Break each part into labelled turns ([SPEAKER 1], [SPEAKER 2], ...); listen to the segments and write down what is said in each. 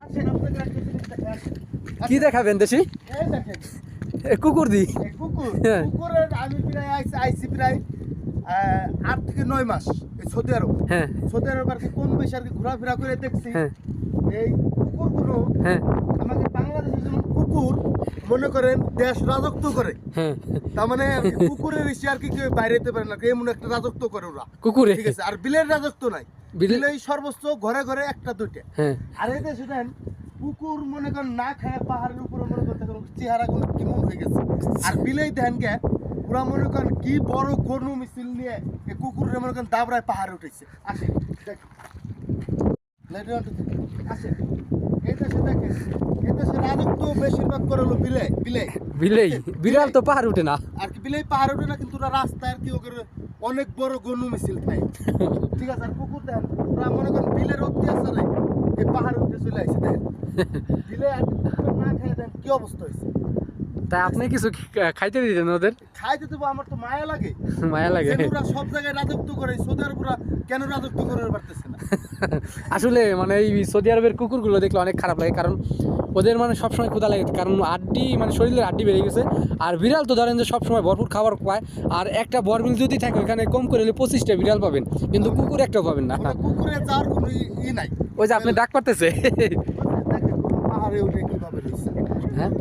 [SPEAKER 1] আসেন আপনাদের একটা জিনিস দেখাই, আসেন।
[SPEAKER 2] কি দেখাবেন দেশি?
[SPEAKER 1] এই দেখেন,
[SPEAKER 2] কুকুর দি।
[SPEAKER 1] এই কুকুর,
[SPEAKER 2] হ্যাঁ।
[SPEAKER 1] কুকুরের আমি প্রায় আইছি প্রায় 8 থেকে 9 মাস এই সৌদি আরব।
[SPEAKER 2] হ্যাঁ
[SPEAKER 1] সৌদি আরব আর কি কম বেশি আর কি ঘোরাফেরা করে দেখছি।
[SPEAKER 2] হ্যাঁ
[SPEAKER 1] এই কুকুরগুলো
[SPEAKER 2] হ্যাঁ
[SPEAKER 1] আমাদের বাংলাদেশে যেমন কুকুর মনে করেন দেশ রাজত্ব করে,
[SPEAKER 2] হ্যাঁ
[SPEAKER 1] তার মানে কুকুরের ইসে আর কি কেউ বাইরে যেতে পারে না, এমন একটা রাজত্ব করে ওরা।
[SPEAKER 2] কুকুরে।
[SPEAKER 1] ঠিক আছে, আর বিলের রাজত্ব নাই।
[SPEAKER 2] বিলে-
[SPEAKER 1] বিলেই সর্বোচ্চ ঘরে ঘরে একটা দুইটা।
[SPEAKER 2] হ্যাঁ
[SPEAKER 1] আর এই দেশে দেন কুকুর মনে করেন না খায় পাহাড়ের উপরে মনে করতে চেহারা কোনো কেমন হয়ে গেছে। আর বিলেই দেন গে ওরা মনে করেন কি বড় গরু মিছিল নিয়ে এই কুকুরের মনে করেন দাবড়ায় পাহাড়ে উঠেছে। আসে দেখেন, আসে এই দেশে দেখেন, এই দেশে রাজত্ব বেশিরভাগ করে হলো বিলে বিলে
[SPEAKER 2] বিলেই। বিড়াল তো পাহাড় উঠে না।
[SPEAKER 1] আর কি বিলেই পাহাড় ওঠে না, কিন্তু ওরা রাস্তায় আর কি ওদের অনেক বড় গরু মিছিল খায়। ঠিক আছে, আর কুকুর দেন ওরা মনে করেন বিলের অত্যাচারে এই পাহাড় উঠে চলে আসে। দেখেন বিলে আর কি কুকুর না খায় দেন কি অবস্থা হয়েছে।
[SPEAKER 2] তাই আপনি কিছু খাইতে দিতেন ওদের?
[SPEAKER 1] খাইতে দেবো, আমার তো মায়া লাগে।
[SPEAKER 2] মায়া লাগে।
[SPEAKER 1] যে ওরা সব জায়গায় রাজত্ব করে, সৌদি আরব ওরা কেন রাজত্ব করে পারতেছে না?
[SPEAKER 2] আসলে মানে এই সৌদি আরবের কুকুরগুলো দেখলে অনেক খারাপ লাগে, কারণ ওদের মানে সবসময় ক্ষুধা লাগে, কারণ আড্ডি মানে শরীরের আড্ডি বেড়ে গেছে। আর বিড়াল তো ধরেন যে সবসময় ভরপুর খাবার পায়, আর একটা বরমিল যদি থাকে ওখানে কম করে হলে 25টা বিড়াল পাবেন, কিন্তু কুকুর একটাও পাবেন না।
[SPEAKER 1] ওরা কুকুরে যাওয়ার কোনো ই নাই।
[SPEAKER 2] ওই যে আপনি ডাক পারতেছে।
[SPEAKER 1] দেখেন পাহাড়ে উঠে কিভাবে রয়েছে।
[SPEAKER 2] হ্যাঁ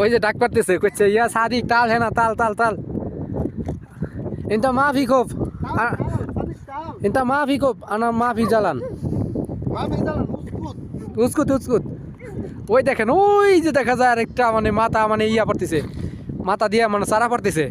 [SPEAKER 2] ওই যে ডাক পারতেছে, কইছে ইয়া সাদিক তাল হ্যাঁ না তাল তাল তাল ইনটা মাফি খুব ইনটা মাফি খুব আনা মাফি জ্বালান উস্কুত উস্কুত। ওই দেখেন ওই যে দেখা যায় আরেকটা মানে মাথা মানে ইয়া পড়তেছে, মাথা দিয়া মানে সারা পড়তেছে।